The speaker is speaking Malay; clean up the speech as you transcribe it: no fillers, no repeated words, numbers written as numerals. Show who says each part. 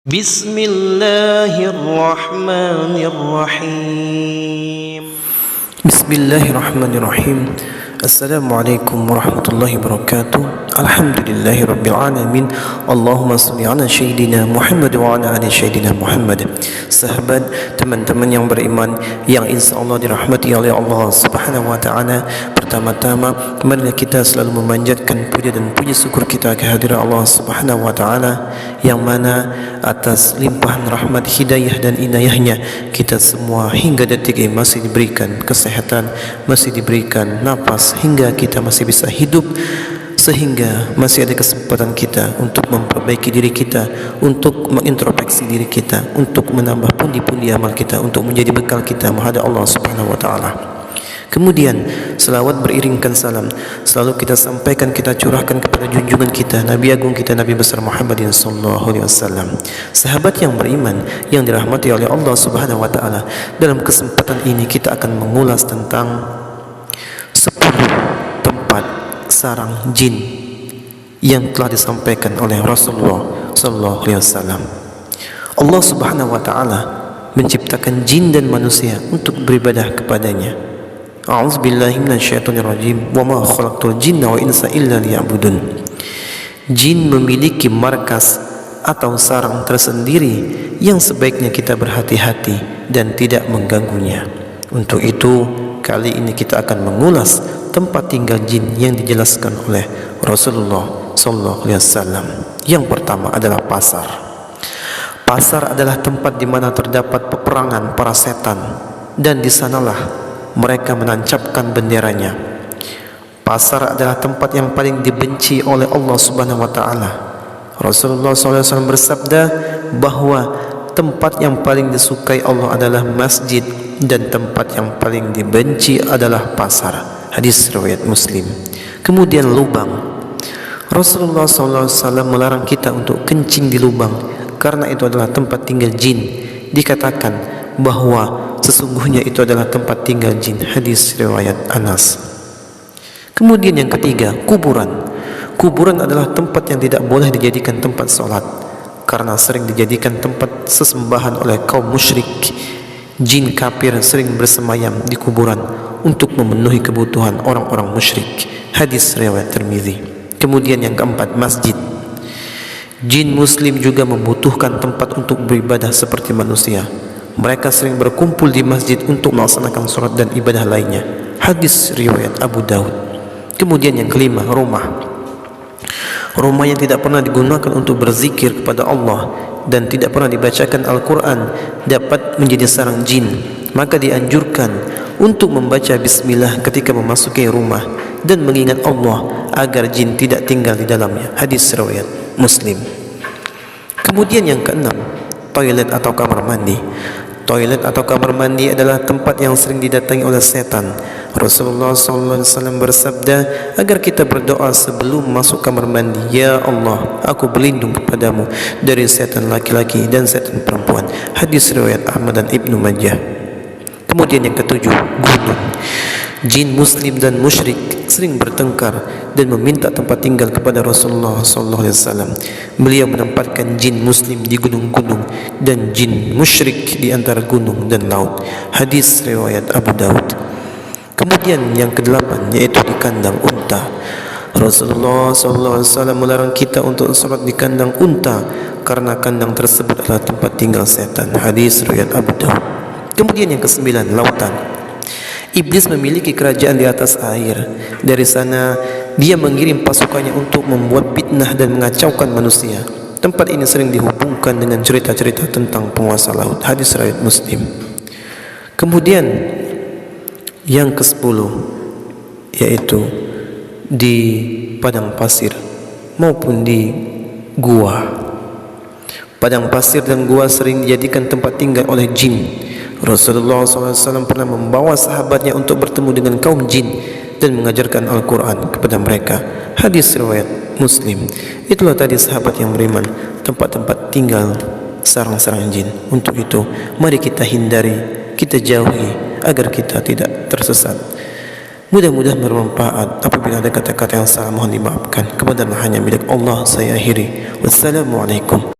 Speaker 1: Bismillahirrahmanirrahim.
Speaker 2: Bismillahirrahmanirrahim. Assalamualaikum warahmatullahi wabarakatuh. Alhamdulillahirabbil alamin. Allahumma shalli ala sayyidina Muhammad wa ala ali sayyidina Muhammad. Sahabat, teman-teman yang beriman yang insyaallah dirahmati oleh Allah Subhanahu wa taala, pertama-tama marilah kita selalu memanjatkan puja dan puji syukur kita kehadirat Allah Subhanahu wa taala yang mana atas limpahan rahmat, hidayah dan inayahnya kita semua hingga detik ini masih diberikan kesehatan, masih diberikan nafas, hingga kita masih bisa hidup, sehingga masih ada kesempatan kita untuk memperbaiki diri kita, untuk mengintrospeksi diri kita, untuk menambah pundi-pundi amal kita, untuk menjadi bekal kita menghadap Allah Subhanahu wa taala. Kemudian selawat beriringkan salam selalu kita sampaikan, kita curahkan kepada junjungan kita, Nabi agung kita, Nabi besar Muhammadin sallallahu alaihi wasallam. Sahabat yang beriman yang dirahmati oleh Allah Subhanahu wa taala, dalam kesempatan ini kita akan mengulas tentang 10 tempat sarang jin yang telah disampaikan oleh Rasulullah sallallahu alaihi wasallam. Allah Subhanahu wa taala menciptakan jin dan manusia untuk beribadah kepadanya. A'udzubillahi minasyaitonirrajim. Wa ma khalaqtul jinna wa insa illa liya'budun. Jin memiliki markas atau sarang tersendiri yang sebaiknya kita berhati-hati dan tidak mengganggunya. Untuk itu, kali ini kita akan mengulas tempat tinggal jin yang dijelaskan oleh Rasulullah sallallahu alaihi wasallam. Yang pertama adalah pasar. Pasar adalah tempat di mana terdapat peperangan para setan, dan di sanalah mereka menancapkan benderanya. Pasar adalah tempat yang paling dibenci oleh Allah Subhanahu wa taala. Rasulullah SAW bersabda bahwa tempat yang paling disukai Allah adalah masjid, dan tempat yang paling dibenci adalah pasar. Hadis riwayat Muslim. Kemudian lubang. Rasulullah SAW melarang kita untuk kencing di lubang, karena itu adalah tempat tinggal jin. Dikatakan bahwa sesungguhnya itu adalah tempat tinggal jin. Hadis riwayat Anas. Kemudian yang ketiga, kuburan. Kuburan adalah tempat yang tidak boleh dijadikan tempat solat, karena sering dijadikan tempat sesembahan oleh kaum musyrik. Jin kafir sering bersemayam di kuburan untuk memenuhi kebutuhan orang-orang musyrik. Hadis riwayat Tirmizi. Kemudian yang keempat, masjid. Jin muslim juga membutuhkan tempat untuk beribadah seperti manusia. Mereka sering berkumpul di masjid untuk melaksanakan sholat dan ibadah lainnya. Hadis riwayat Abu Daud. Kemudian yang kelima, rumah. Rumah yang tidak pernah digunakan untuk berzikir kepada Allah dan tidak pernah dibacakan Al-Quran dapat menjadi sarang jin. Maka dianjurkan untuk membaca bismillah ketika memasuki rumah dan mengingat Allah agar jin tidak tinggal di dalamnya. Hadis riwayat Muslim. Kemudian yang keenam, toilet atau kamar mandi. Toilet atau kamar mandi adalah tempat yang sering didatangi oleh setan. Rasulullah SAW bersabda agar kita berdoa sebelum masuk kamar mandi, ya Allah, aku berlindung kepadamu dari setan laki-laki dan setan perempuan. Hadis riwayat Ahmad dan Ibnu Majah. Kemudian yang ketujuh, gunung. Jin muslim dan musyrik sering bertengkar dan meminta tempat tinggal kepada Rasulullah SAW. Beliau menempatkan jin muslim di gunung-gunung dan jin musyrik di antara gunung dan laut. Hadis riwayat Abu Daud. Kemudian yang kedelapan, yaitu di kandang unta. Rasulullah SAW melarang kita untuk sholat di kandang unta karena kandang tersebut adalah tempat tinggal setan. Hadis riwayat Abu Daud. Kemudian yang kesembilan, lautan. Iblis memiliki kerajaan di atas air. Dari sana dia mengirim pasukannya untuk membuat fitnah dan mengacaukan manusia. Tempat ini sering dihubungkan dengan cerita-cerita tentang penguasa laut. Hadis riwayat Muslim. Kemudian yang ke-10, yaitu di padang pasir maupun di gua. Padang pasir dan gua sering dijadikan tempat tinggal oleh jin. Rasulullah SAW pernah membawa sahabatnya untuk bertemu dengan kaum jin dan mengajarkan Al-Quran kepada mereka. Hadis riwayat Muslim. Itulah tadi sahabat yang beriman, tempat-tempat tinggal sarang-sarang jin. Untuk itu, mari kita hindari, kita jauhi agar kita tidak tersesat. Mudah-mudahan bermanfaat. Apabila ada kata-kata yang salah, mohon dimaafkan. Kebenaran hanya milik Allah. Saya akhiri. Wassalamualaikum.